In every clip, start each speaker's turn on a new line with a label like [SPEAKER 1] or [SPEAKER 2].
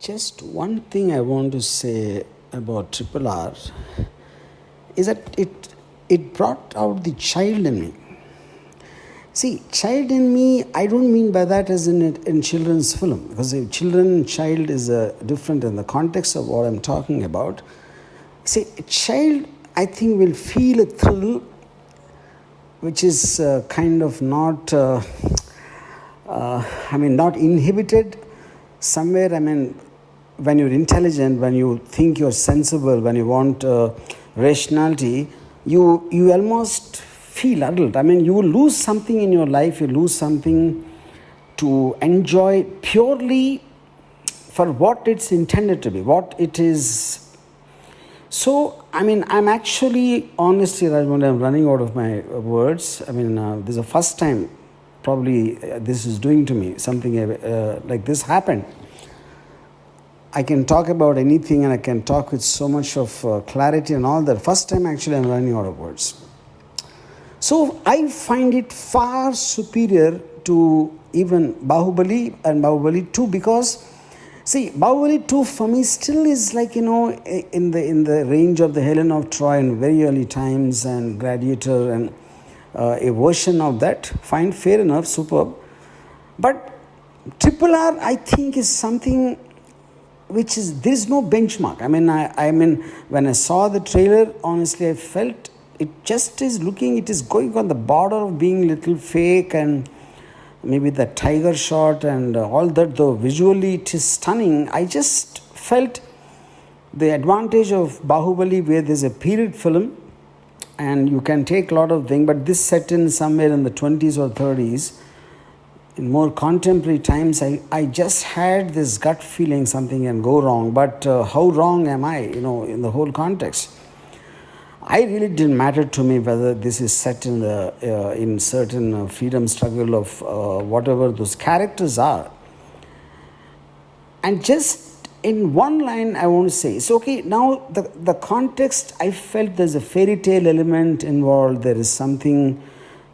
[SPEAKER 1] Just one thing I want to say about RRR is that it brought out the child in me. See, child in me, I don't mean by that as in children's film, because children and child is different in the context of what I'm talking about. See, a child, I think, will feel a thrill which is kind of not, not inhibited somewhere. When you're intelligent, when you think you're sensible, when you want rationality, you almost feel adult. You will lose something in your life, you lose something to enjoy purely for what it's intended to be, what it is. So, I'm actually, honestly, Rajamouli, I'm running out of my words. This is the first time probably this is doing to me, something like this happened. I can talk about anything and I can talk with so much of clarity and all that. First time actually I'm running out of words. So I find it far superior to even Bahubali and Bahubali 2, because see, Bahubali 2 for me still is like, in the range of the Helen of Troy in very early times and Gladiator and a version of that. Fine, fair enough, superb. But RRR, I think, is something which is, there is no benchmark. When I saw the trailer, honestly, I felt it just is looking, it is going on the border of being a little fake, and maybe the tiger shot and all that, though visually it is stunning. I just felt the advantage of Bahubali, where there's a period film and you can take a lot of things, but this set in somewhere in the 20s or 30s, in more contemporary times, I just had this gut feeling something can go wrong. But how wrong am I, in the whole context? I really didn't matter to me whether this is set in in certain freedom struggle of whatever those characters are. And just in one line, I want to say, so okay, now the context, I felt there's a fairy tale element involved. There is something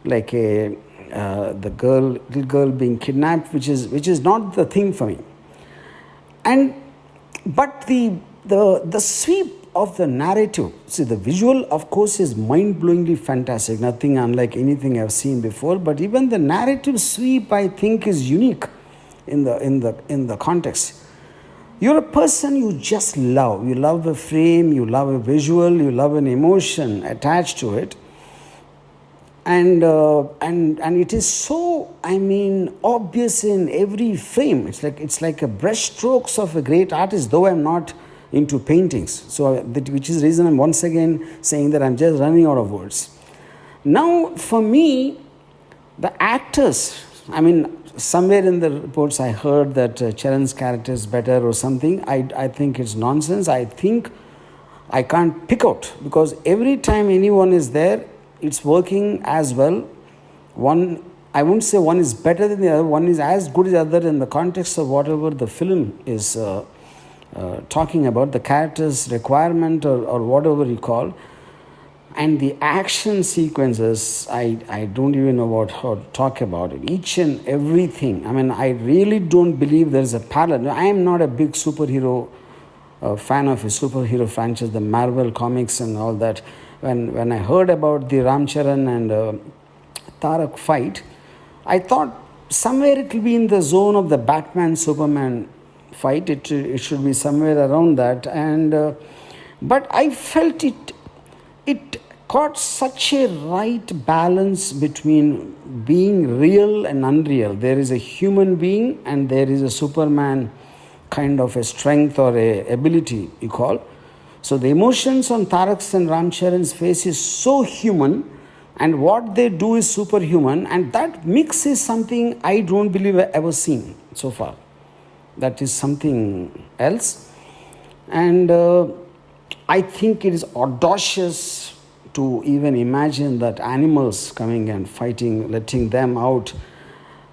[SPEAKER 1] like the little girl being kidnapped, which is not the thing for me. But the sweep of the narrative, see, the visual, of course, is mind-blowingly fantastic, nothing unlike anything I've seen before. But even the narrative sweep, I think, is unique in the context. You're a person you just love. You love a frame, you love a visual, you love an emotion attached to it. And it is so, obvious in every frame. It's like a brush strokes of a great artist, though I'm not into paintings. So which is the reason I'm once again saying that I'm just running out of words. Now, for me, the actors, somewhere in the reports I heard that Charan's character is better or something. I think it's nonsense. I think I can't pick out, because every time anyone is there, it's working as well. I won't say one is better than the other. One is as good as the other in the context of whatever the film is talking about, the character's requirement or whatever you call. And the action sequences, I don't even know how to talk about it. Each and everything. I really don't believe there's a parallel. I am not a big superhero fan of a superhero franchise, the Marvel comics and all that. When I heard about the Ram Charan and Tarak fight, I thought somewhere it will be in the zone of the Batman-Superman fight. It should be somewhere around that. But I felt it got such a right balance between being real and unreal. There is a human being and there is a Superman kind of a strength or a ability, you call. So the emotions on Tarak's and Ramcharan's face is so human, and what they do is superhuman, and that mix is something I don't believe I've ever seen so far. That is something else. And I think it is audacious to even imagine that animals coming and fighting, letting them out.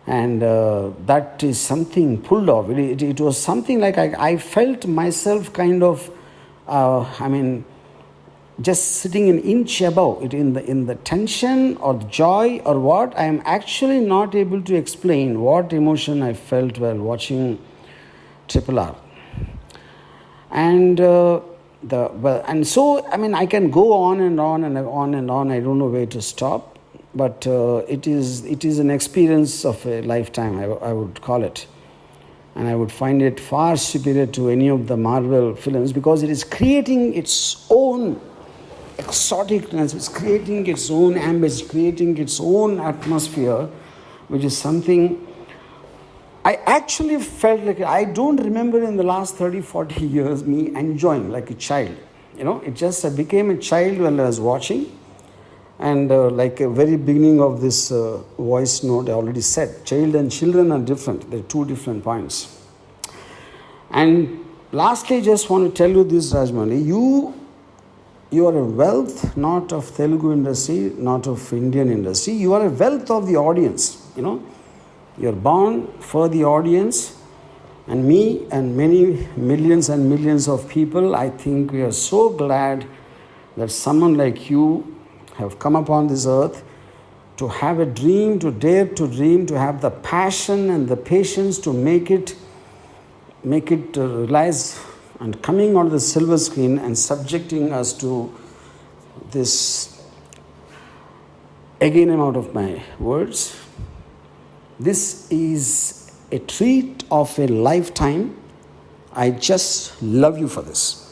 [SPEAKER 1] And that is something pulled off. It was something like I felt myself kind of, just sitting an inch above it in the tension or joy or what. I am actually not able to explain what emotion I felt while watching RRR. And and so I mean I can go on and on and on and on. I don't know where to stop, but it is an experience of a lifetime. I would call it, and I would find it far superior to any of the Marvel films because it is creating its own exoticness, it's creating its own ambience, creating its own atmosphere, which is something I actually felt like I don't remember in the last 30, 40 years me enjoying like a child. It just I became a child when I was watching. And like a very beginning of this voice note, I already said, child and children are different. They're two different points. And lastly, just want to tell you this, Rajamouli, you are a wealth not of Telugu industry, not of Indian industry. You are a wealth of the audience, You're born for the audience, and me and many millions and millions of people. I think we are so glad that someone like you have come upon this earth to have a dream, to dare to dream, to have the passion and the patience to make it realize, and coming on the silver screen and subjecting us to this, again I'm out of my words. This is a treat of a lifetime. I just love you for this.